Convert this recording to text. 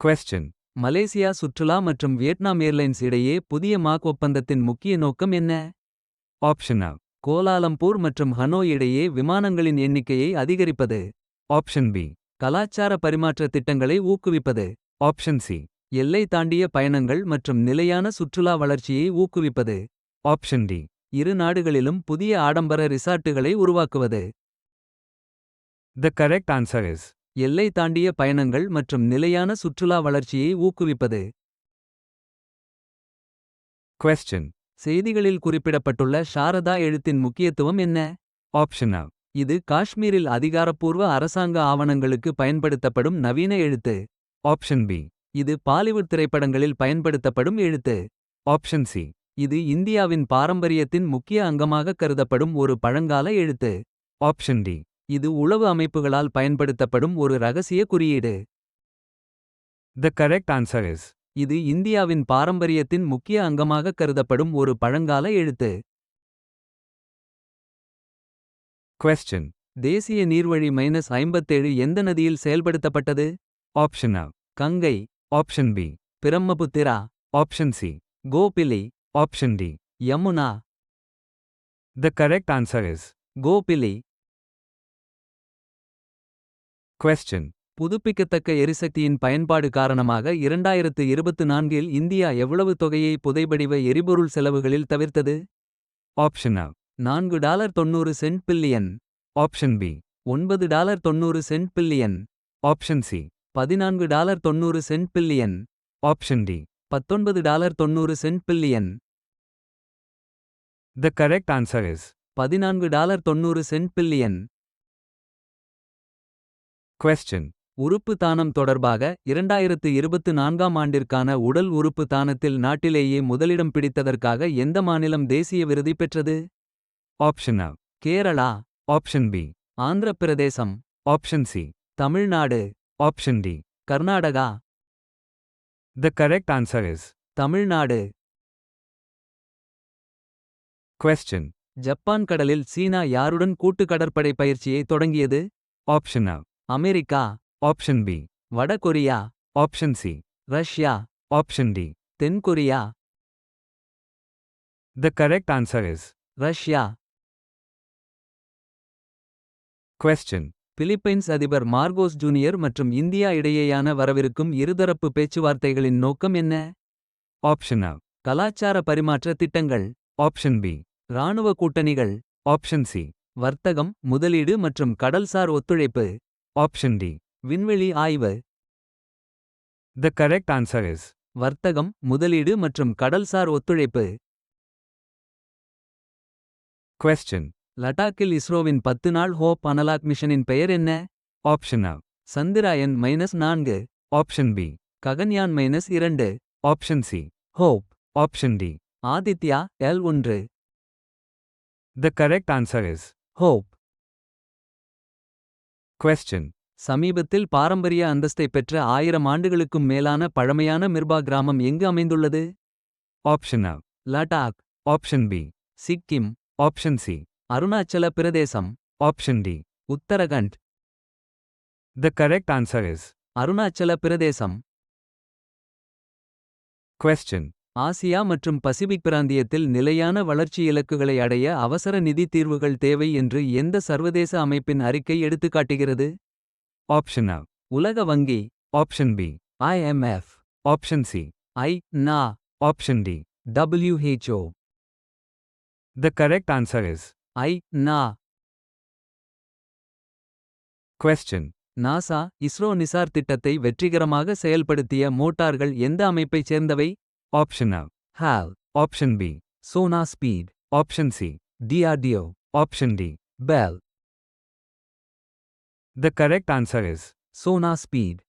Question. Malaysia சுற்றுலா மற்றும் Vietnam airlines இடையே புதிய மாக் ஒப்பந்தத்தின் முக்கிய நோக்கம் என்ன? Option A. கோலாலம்பூர் மற்றும் ஹனோய் இடையே விமானங்களின் எண்ணிக்கையை அதிகரிப்பது. Option B. கலாச்சார பரிமாற்ற திட்டங்களை ஊக்குவிப்பது. Option C. எல்லை தாண்டிய பயணங்கள் மற்றும் நிலையான சுற்றுலா வளர்ச்சியை ஊக்குவிப்பது. Option D. இரு நாடுகளிலும் புதிய ஆடம்பர ரிசார்ட்டுகளை உருவாக்குவது. The correct answer is எல்லை தாண்டிய பயணங்கள் மற்றும் நிலையான சுற்றுலா வளர்ச்சியை ஊக்குவிப்பது. question. செய்திகளில் குறிப்பிடப்பட்டுள்ள சாரதா எழுத்தின் முக்கியத்துவம் என்ன? Option A. இது காஷ்மீரில் அதிகாரப்பூர்வ அரசாங்க ஆவணங்களுக்கு பயன்படுத்தப்படும் நவீன எழுத்து. Option B. இது பாலிவுட் திரைப்படங்களில் பயன்படுத்தப்படும் எழுத்து. Option C. இது இந்தியாவின் பாரம்பரியத்தின் முக்கிய அங்கமாக கருதப்படும் ஒரு பழங்கால எழுத்து. Option D. இது உளவு அமைப்புகளால் பயன்படுத்தப்படும் ஒரு ரகசிய குறியீடு. The correct answer is இது இந்தியாவின் பாரம்பரியத்தின் முக்கிய அங்கமாக கருதப்படும் ஒரு பழங்கால எழுத்து. question. தேசிய நீர்வழி -57 எந்த நதியில் செயல்படுத்தப்பட்டது? Option A. Ganga, Option B. Brahmaputra, Option C. Kopili, Option D. Yamuna. The correct answer is Kopili. question. புதுப்பிக்கத்தக்க எரிசக்தியின் பயன்பாடு காரணமாக 2024 இல் இந்தியா எவ்வளவு தொகையை புதைபடிவ எரிபொருள் செலவுகளில் தவிர்த்தது? Option A. $4.90 billion. Option B. $9.90 billion. Option C. $14.90 billion. Option D. $19.90 billion. The correct answer is $14.90 billion. question. உறுப்பு தானம் தொடர்பாக 2024 ஆண்டிற்கான உடல் உறுப்பு தானத்தில் நாட்டிலேயே முதலிடம் பிடித்ததற்காக எந்த மாநிலம் தேசிய விருதை பெற்றது? Option A. Kerala, Option B. Andhra Pradesh, Option C. Tamil Nadu, Option D. Karnataka. The correct answer is Tamil Nadu. question. Japan கடலில் சீனா யாருடன் கூட்டு கடற்படை பயிற்சியை தொடங்கியது? Option A. America, Option B. வட Korea, Option C. Russia, Option D. தென்கொரியா. The correct answer is Russia. question. Philippines அதிபர் Marcos junior மற்றும் இந்தியா இடையேயான வரவிருக்கும் இருதரப்பு பேச்சுவார்த்தைகளின் நோக்கம் என்ன? Option A. கலாச்சார பரிமாற்ற திட்டங்கள், Option B. இராணுவ கூட்டணிகள், Option C. வர்த்தகம், முதலீடு மற்றும் கடல்சார் ஒத்துழைப்பு, Option D. விண்வெளி ஆய்வு. The correct answer is வர்த்தகம், முதலீடு மற்றும் கடல்சார் ஒத்துழைப்பு. question. லடாக்கில் இஸ்ரோவின் 10 நாள் ஹோப் அனலாக் மிஷனின் பெயர் என்ன? Option A. Chandrayaan -4, Option B. Gaganyaan -2, Option C. Hope, Option D. Aditya L1. The correct answer is hope. question. சமீபத்தில் பாரம்பரிய அந்தஸ்தை பெற்ற 1000 ஆண்டுகளுக்கும் மேலான பழமையான மிர்பா கிராமம் எங்கு அமைந்துள்ளது? Option A. Ladakh, Option B. Sikkim, Option C. Arunachal Pradesh, Option D. Uttarakhand. The correct answer is Arunachal Pradesh. question. Asia மற்றும் பசிபிக் பிராந்தியத்தில் நிலையான வளர்ச்சி இலக்குகளை அடைய அவசர நிதி தீர்வுகள் தேவை என்று எந்த சர்வதேச அமைப்பின் அறிக்கை எடுத்துக்காட்டுகிறது? Option A. உலக வங்கி, Option B. IMF, Option C. ஐ.நா, Option D. WHO. The correct answer is ஐ.நா. question. NASA ISRO Nisar திட்டத்தை வெற்றிகரமாக செயல்படுத்திய மோட்டார்கள் எந்த அமைப்பைச் சேர்ந்தவை? Option A. HAL, Option B. Sona speed, Option C. DRDO, Option D. Bell. The correct answer is Sona speed.